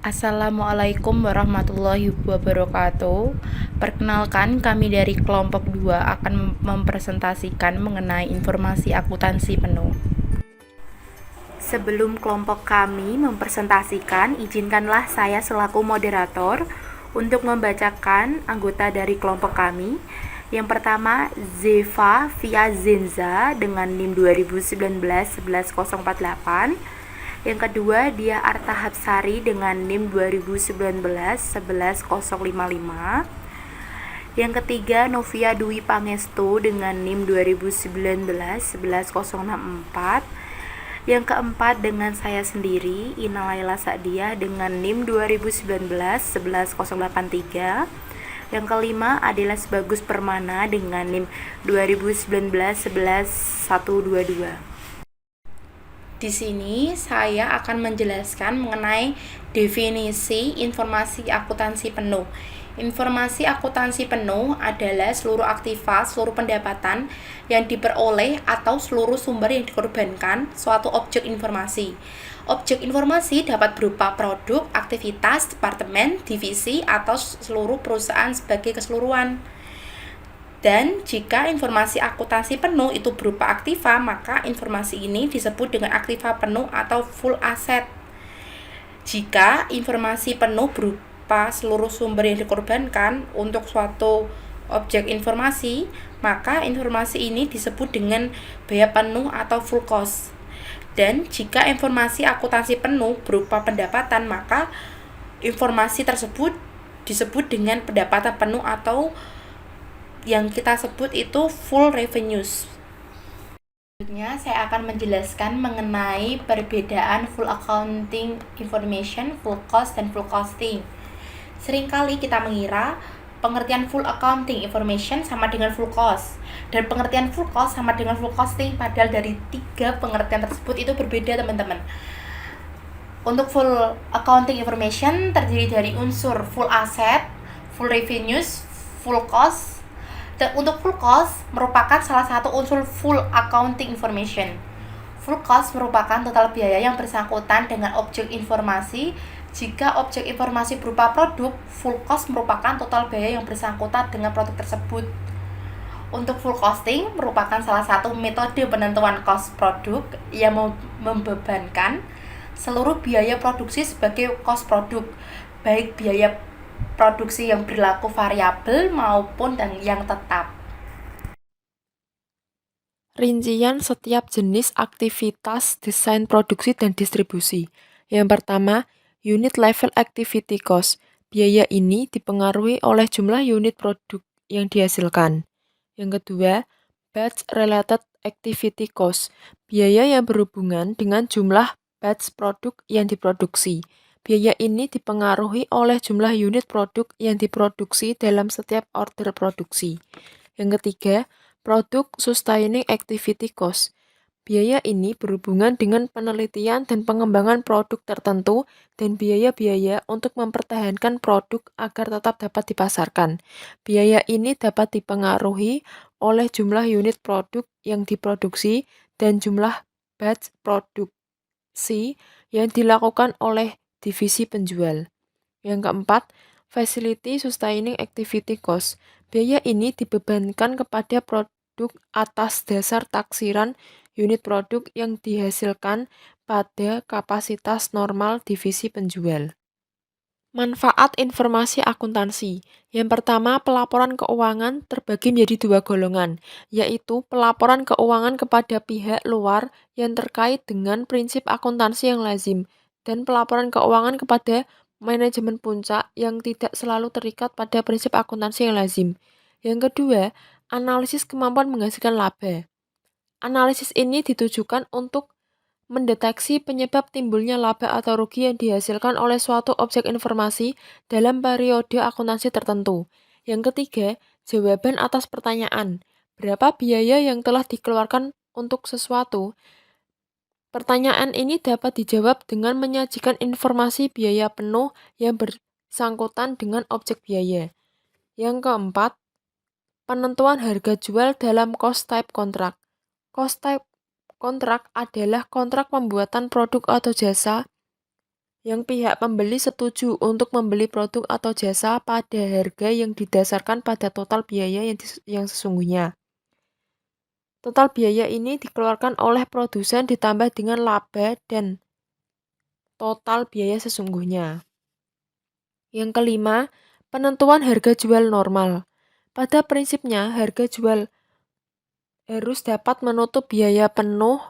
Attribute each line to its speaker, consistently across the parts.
Speaker 1: Assalamualaikum warahmatullahi wabarakatuh. Perkenalkan, kami dari kelompok 2 akan mempresentasikan mengenai informasi akuntansi penuh. Sebelum kelompok kami mempresentasikan, izinkanlah saya selaku moderator untuk membacakan anggota dari kelompok kami. Yang pertama, Zeva Fiazenza dengan NIM 2019-11048. Yang kedua, Dia Arta Hapsari dengan NIM 2019-11055. Yang ketiga, Novia Dwi Pangestu dengan NIM 2019-11064. Yang keempat, dengan saya sendiri, Ina Laila Sa'diah dengan NIM 2019-11083. Yang kelima adalah Bagus Permana dengan NIM 2019-11122. Di sini saya akan menjelaskan mengenai definisi informasi akuntansi penuh. Informasi akuntansi penuh adalah seluruh aktivitas, seluruh pendapatan yang diperoleh atau seluruh sumber yang dikorbankan suatu objek informasi. Objek informasi dapat berupa produk, aktivitas, departemen, divisi, atau seluruh perusahaan sebagai keseluruhan. Dan jika informasi akuntansi penuh itu berupa aktiva, maka informasi ini disebut dengan aktiva penuh atau full asset. Jika informasi penuh berupa seluruh sumber yang dikorbankan untuk suatu objek informasi, maka informasi ini disebut dengan biaya penuh atau full cost. Dan jika informasi akuntansi penuh berupa pendapatan, maka informasi tersebut disebut dengan pendapatan penuh atau yang kita sebut itu full revenues. Selanjutnya saya akan menjelaskan mengenai perbedaan full accounting information, full cost, dan full costing. Seringkali kita mengira pengertian full accounting information sama dengan full cost, dan pengertian full cost sama dengan full costing, padahal dari tiga pengertian tersebut itu berbeda, teman-teman. Untuk full accounting information terdiri dari unsur full asset, full revenues, full cost. Dan untuk full cost merupakan salah satu unsur full accounting information. Full cost merupakan total biaya yang bersangkutan dengan objek informasi. Jika objek informasi berupa produk, full cost merupakan total biaya yang bersangkutan dengan produk tersebut. Untuk full costing merupakan salah satu metode penentuan cost produk yang membebankan seluruh biaya produksi sebagai cost produk, baik biaya produksi yang berlaku variabel maupun yang tetap.
Speaker 2: Rincian setiap jenis aktivitas desain produksi dan distribusi. Yang pertama, unit level activity cost. Biaya ini dipengaruhi oleh jumlah unit produk yang dihasilkan. Yang kedua, batch related activity cost. Biaya yang berhubungan dengan jumlah batch produk yang diproduksi. Biaya ini dipengaruhi oleh jumlah unit produk yang diproduksi dalam setiap order produksi. Yang ketiga, produk sustaining activity cost. Biaya ini berhubungan dengan penelitian dan pengembangan produk tertentu dan biaya-biaya untuk mempertahankan produk agar tetap dapat dipasarkan. Biaya ini dapat dipengaruhi oleh jumlah unit produk yang diproduksi dan jumlah batch produksi yang dilakukan oleh divisi penjual. Yang keempat, facility sustaining activity cost. Biaya ini dibebankan kepada produk atas dasar taksiran unit produk yang dihasilkan pada kapasitas normal divisi penjual. Manfaat informasi akuntansi. Yang pertama, pelaporan keuangan terbagi menjadi dua golongan, yaitu pelaporan keuangan kepada pihak luar yang terkait dengan prinsip akuntansi yang lazim, dan pelaporan keuangan kepada manajemen puncak yang tidak selalu terikat pada prinsip akuntansi yang lazim. Yang kedua, analisis kemampuan menghasilkan laba. Analisis ini ditujukan untuk mendeteksi penyebab timbulnya laba atau rugi yang dihasilkan oleh suatu objek informasi dalam periode akuntansi tertentu. Yang ketiga, jawaban atas pertanyaan. Berapa biaya yang telah dikeluarkan untuk sesuatu? Pertanyaan ini dapat dijawab dengan menyajikan informasi biaya penuh yang bersangkutan dengan objek biaya. Yang keempat, penentuan harga jual dalam cost type kontrak. Cost type kontrak adalah kontrak pembuatan produk atau jasa yang pihak pembeli setuju untuk membeli produk atau jasa pada harga yang didasarkan pada total biaya yang sesungguhnya. Total biaya ini dikeluarkan oleh produsen ditambah dengan laba dan total biaya sesungguhnya. Yang kelima, penentuan harga jual normal. Pada prinsipnya, harga jual harus dapat menutup biaya penuh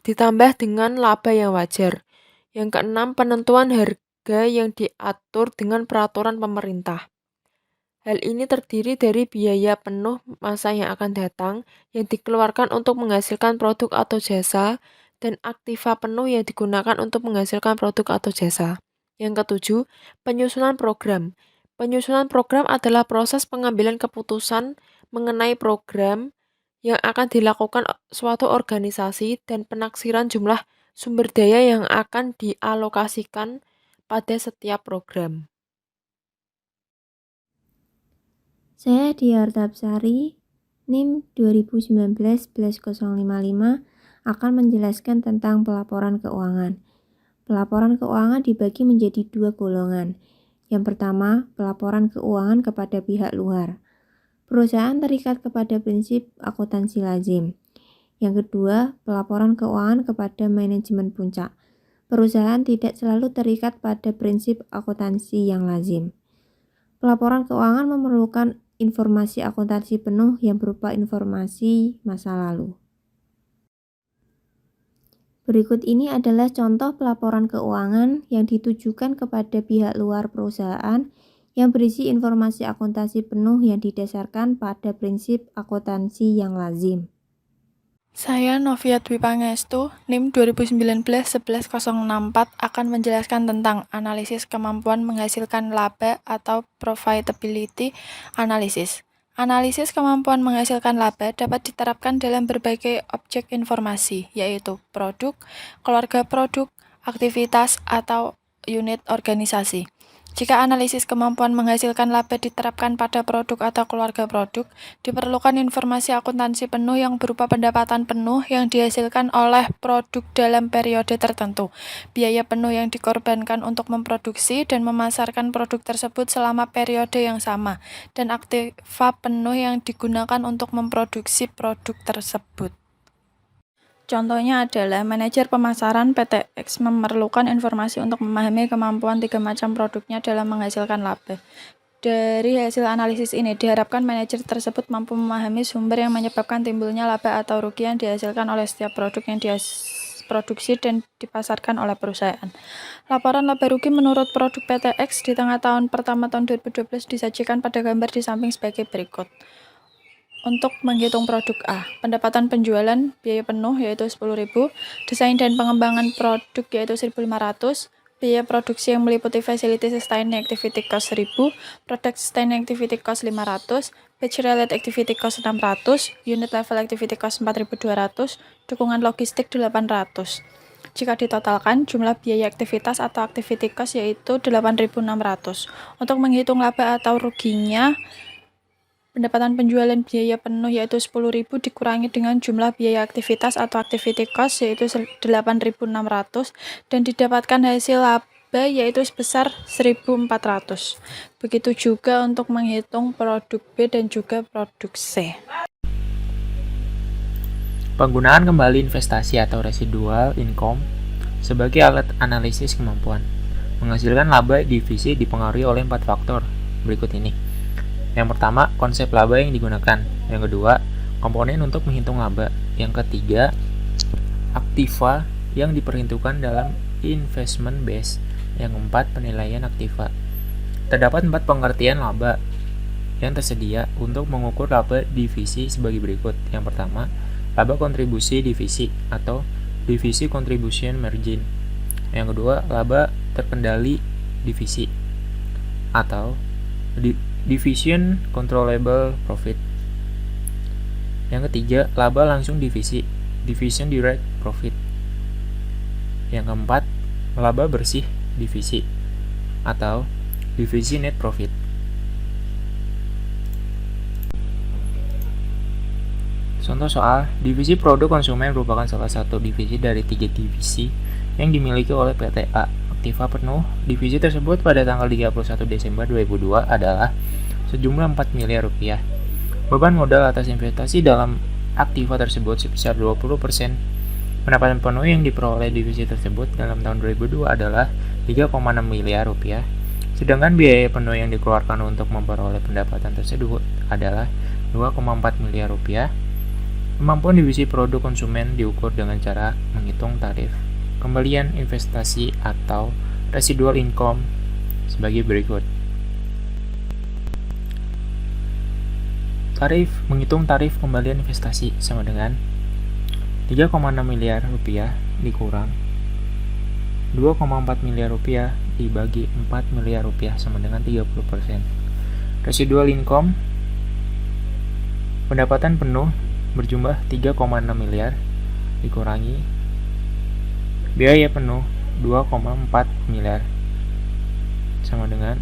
Speaker 2: ditambah dengan laba yang wajar. Yang keenam, penentuan harga yang diatur dengan peraturan pemerintah. Hal ini terdiri dari biaya penuh masa yang akan datang yang dikeluarkan untuk menghasilkan produk atau jasa dan aktiva penuh yang digunakan untuk menghasilkan produk atau jasa. Yang ketujuh, penyusunan program. Penyusunan program adalah proses pengambilan keputusan mengenai program yang akan dilakukan suatu organisasi dan penaksiran jumlah sumber daya yang akan dialokasikan pada setiap program.
Speaker 3: Saya Diar Tapsari, NIM 2019-11055 akan menjelaskan tentang pelaporan keuangan. Pelaporan keuangan dibagi menjadi dua golongan. Yang pertama, pelaporan keuangan kepada pihak luar. Perusahaan terikat kepada prinsip akuntansi lazim. Yang kedua, pelaporan keuangan kepada manajemen puncak. Perusahaan tidak selalu terikat pada prinsip akuntansi yang lazim. Pelaporan keuangan memerlukan informasi akuntansi penuh yang berupa informasi masa lalu. Berikut ini adalah contoh pelaporan keuangan yang ditujukan kepada pihak luar perusahaan yang berisi informasi akuntansi penuh yang didasarkan pada prinsip akuntansi yang lazim.
Speaker 4: Saya Novia Dwi Pangestu, NIM 2019-11064 akan menjelaskan tentang analisis kemampuan menghasilkan laba atau profitability analysis. Analisis kemampuan menghasilkan laba dapat diterapkan dalam berbagai objek informasi, yaitu produk, keluarga produk, aktivitas, atau unit organisasi. Jika analisis kemampuan menghasilkan laba diterapkan pada produk atau keluarga produk, diperlukan informasi akuntansi penuh yang berupa pendapatan penuh yang dihasilkan oleh produk dalam periode tertentu, biaya penuh yang dikorbankan untuk memproduksi dan memasarkan produk tersebut selama periode yang sama, dan aktiva penuh yang digunakan untuk memproduksi produk tersebut. Contohnya adalah manajer pemasaran PT X memerlukan informasi untuk memahami kemampuan 3 macam produknya dalam menghasilkan laba. Dari hasil analisis ini, diharapkan manajer tersebut mampu memahami sumber yang menyebabkan timbulnya laba atau rugi yang dihasilkan oleh setiap produk yang diproduksi dan dipasarkan oleh perusahaan. Laporan laba rugi menurut produk PT X di tengah tahun pertama tahun 2012 disajikan pada gambar di samping sebagai berikut. Untuk menghitung produk A, pendapatan penjualan biaya penuh yaitu 10.000, desain dan pengembangan produk yaitu 1.500, biaya produksi yang meliputi facility sustaining activity cost 1.000, product sustaining activity cost 500, batch related activity cost 600, unit level activity cost 4.200, dukungan logistik 800. Jika ditotalkan, jumlah biaya aktivitas atau activity cost yaitu 8.600. Untuk menghitung laba atau ruginya, pendapatan penjualan biaya penuh yaitu 10.000 dikurangi dengan jumlah biaya aktivitas atau activity cost yaitu 8.600 dan didapatkan hasil laba yaitu sebesar 1.400. Begitu juga untuk menghitung produk B dan juga produk C.
Speaker 5: Penggunaan kembali investasi atau residual income sebagai alat analisis kemampuan menghasilkan laba divisi dipengaruhi oleh 4 faktor berikut ini. Yang pertama, konsep laba yang digunakan. Yang kedua, komponen untuk menghitung laba. Yang ketiga, aktiva yang diperhitungkan dalam investment base. Yang keempat, penilaian aktiva. Terdapat 4 pengertian laba yang tersedia untuk mengukur laba divisi sebagai berikut. Yang pertama, laba kontribusi divisi atau divisi contribution margin. Yang kedua, laba terkendali divisi atau division controllable profit. Yang ketiga, laba langsung divisi, division direct profit. Yang keempat, laba bersih divisi atau divisi net profit. Contoh soal, divisi produk konsumen merupakan salah satu divisi dari 3 divisi yang dimiliki oleh PT A. aktiva penuh divisi tersebut pada tanggal 31 Desember 2002 adalah sejumlah 4 miliar rupiah. Beban modal atas investasi dalam aktiva tersebut sebesar 20%. Pendapatan penuh yang diperoleh divisi tersebut dalam tahun 2002 adalah 3,6 miliar rupiah. Sedangkan biaya penuh yang dikeluarkan untuk memperoleh pendapatan tersebut adalah 2,4 miliar rupiah. Kemampuan divisi produk konsumen diukur dengan cara menghitung tarif kembalian investasi atau residual income sebagai berikut. Menghitung tarif kembalian investasi sama dengan 3,6 miliar rupiah dikurang 2,4 miliar rupiah dibagi 4 miliar rupiah sama dengan 30%. Residual income, pendapatan penuh berjumlah 3,6 miliar dikurangi biaya penuh 2,4 miliar sama dengan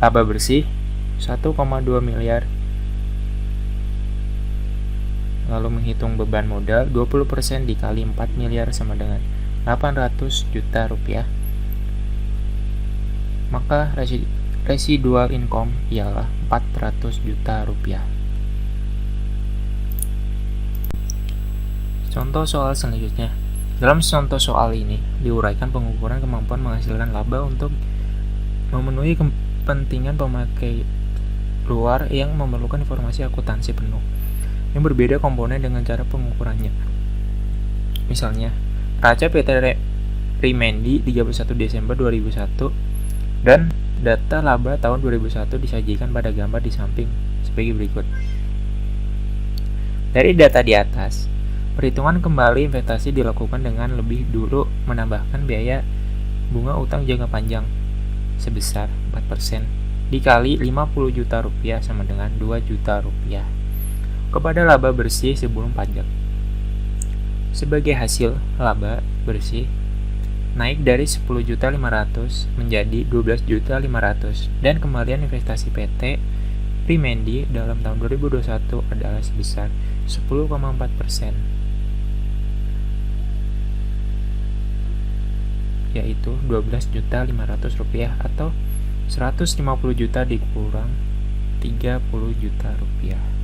Speaker 5: laba bersih 1,2 miliar. Lalu menghitung beban modal 20% dikali 4 miliar sama dengan 800 juta rupiah. Maka residual income ialah 400 juta rupiah. Contoh soal selanjutnya. Dalam contoh soal ini, diuraikan pengukuran kemampuan menghasilkan laba untuk memenuhi kepentingan pemakai luar yang memerlukan informasi akuntansi penuh, yang berbeda komponen dengan cara pengukurannya. Misalnya, raca PT Rimendi 31 Desember 2001 dan data laba tahun 2001 disajikan pada gambar di samping sebagai berikut. Dari data di atas, perhitungan kembali investasi dilakukan dengan lebih dulu menambahkan biaya bunga utang jangka panjang sebesar 4% dikali 50 juta rupiah sama dengan 2 juta rupiah kepada laba bersih sebelum pajak. Sebagai hasil, laba bersih naik dari 10.500.000 menjadi 12.500.000 dan kembalian investasi PT Rimendi dalam tahun 2021 adalah sebesar 10,4%. Yaitu 12.500.000 rupiah atau 150 juta dikurang 30 juta rupiah.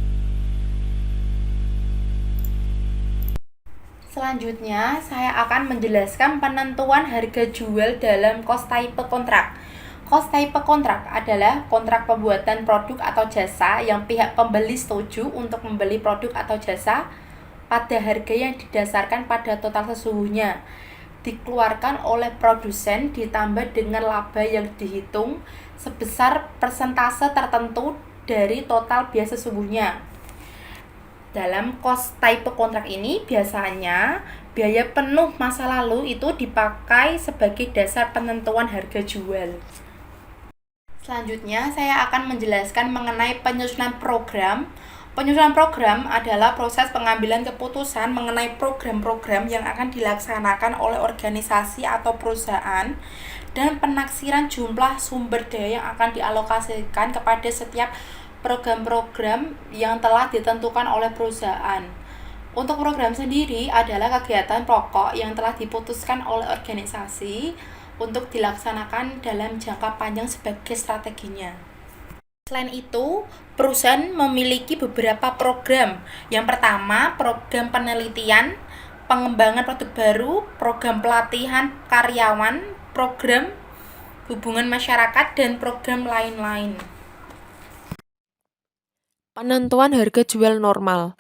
Speaker 1: Selanjutnya, saya akan menjelaskan penentuan harga jual dalam cost type kontrak. Cost type kontrak adalah kontrak pembuatan produk atau jasa yang pihak pembeli setuju untuk membeli produk atau jasa pada harga yang didasarkan pada total sesungguhnya dikeluarkan oleh produsen ditambah dengan laba yang dihitung sebesar persentase tertentu dari total biaya sesungguhnya. Dalam cost type kontrak ini biasanya biaya penuh masa lalu itu dipakai sebagai dasar penentuan harga jual. Selanjutnya saya akan menjelaskan mengenai penyusunan program. Penyusunan program adalah proses pengambilan keputusan mengenai program-program yang akan dilaksanakan oleh organisasi atau perusahaan dan penaksiran jumlah sumber daya yang akan dialokasikan kepada setiap program-program yang telah ditentukan oleh perusahaan. Untuk program sendiri adalah kegiatan pokok yang telah diputuskan oleh organisasi untuk dilaksanakan dalam jangka panjang sebagai strateginya. Selain itu, perusahaan memiliki beberapa program. Yang pertama, program penelitian, pengembangan produk baru, program pelatihan karyawan, program hubungan masyarakat, dan program lain-lain.
Speaker 2: Penentuan harga jual normal.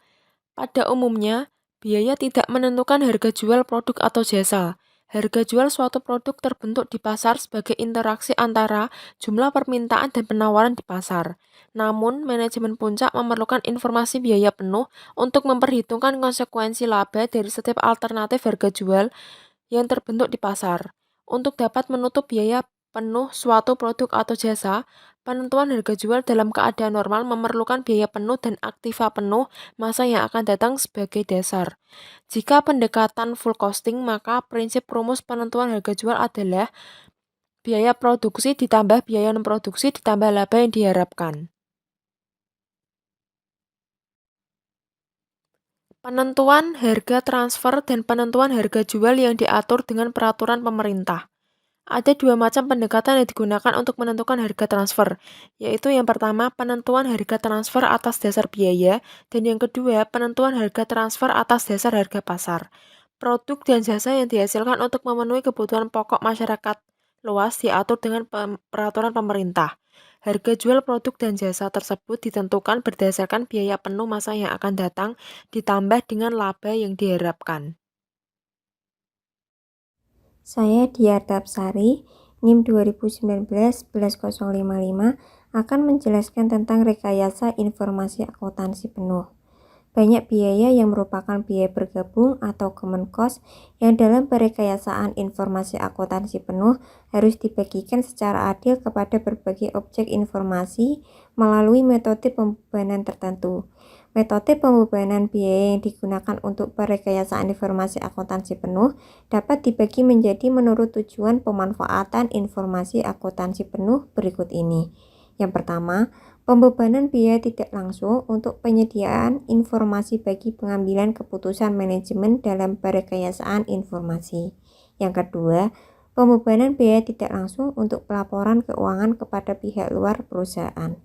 Speaker 2: Pada umumnya, biaya tidak menentukan harga jual produk atau jasa. Harga jual suatu produk terbentuk di pasar sebagai interaksi antara jumlah permintaan dan penawaran di pasar. Namun, manajemen puncak memerlukan informasi biaya penuh untuk memperhitungkan konsekuensi laba dari setiap alternatif harga jual yang terbentuk di pasar. Untuk dapat menutup biaya penuh suatu produk atau jasa, penentuan harga jual dalam keadaan normal memerlukan biaya penuh dan aktiva penuh masa yang akan datang sebagai dasar. Jika pendekatan full costing, maka prinsip rumus penentuan harga jual adalah biaya produksi ditambah biaya non-produksi ditambah laba yang diharapkan. Penentuan harga transfer dan penentuan harga jual yang diatur dengan peraturan pemerintah. Ada dua macam pendekatan yang digunakan untuk menentukan harga transfer, yaitu yang pertama penentuan harga transfer atas dasar biaya, dan yang kedua penentuan harga transfer atas dasar harga pasar. Produk dan jasa yang dihasilkan untuk memenuhi kebutuhan pokok masyarakat luas diatur dengan peraturan pemerintah. Harga jual produk dan jasa tersebut ditentukan berdasarkan biaya penuh masa yang akan datang, ditambah dengan laba yang diharapkan.
Speaker 3: Saya Diar Tapsari, NIM 2019-11055 akan menjelaskan tentang rekayasa informasi akuntansi penuh. Banyak biaya yang merupakan biaya bergabung atau common cost yang dalam perekayasaan informasi akuntansi penuh harus dibagikan secara adil kepada berbagai objek informasi melalui metode pembebanan tertentu. Metode pembebanan biaya yang digunakan untuk perekayasaan informasi akuntansi penuh dapat dibagi menjadi menurut tujuan pemanfaatan informasi akuntansi penuh berikut ini. Yang pertama, pembebanan biaya tidak langsung untuk penyediaan informasi bagi pengambilan keputusan manajemen dalam perekayasaan informasi. Yang kedua, pembebanan biaya tidak langsung untuk pelaporan keuangan kepada pihak luar perusahaan.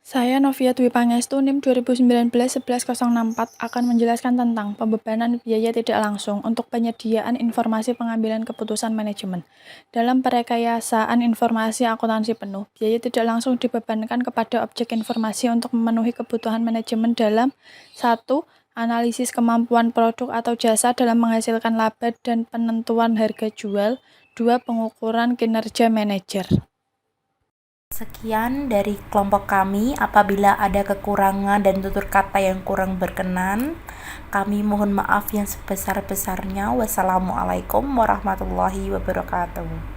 Speaker 4: Saya Novia Dwi Pangestu, NIM 2019-11064 akan menjelaskan tentang pembebanan biaya tidak langsung untuk penyediaan informasi pengambilan keputusan manajemen. Dalam perekayasaan informasi akuntansi penuh, biaya tidak langsung dibebankan kepada objek informasi untuk memenuhi kebutuhan manajemen dalam 1. Analisis kemampuan produk atau jasa dalam menghasilkan laba dan penentuan harga jual. 2. Pengukuran kinerja manajer.
Speaker 1: Sekian dari kelompok kami. Apabila ada kekurangan dan tutur kata yang kurang berkenan, kami mohon maaf yang sebesar-besarnya. Wassalamualaikum warahmatullahi wabarakatuh.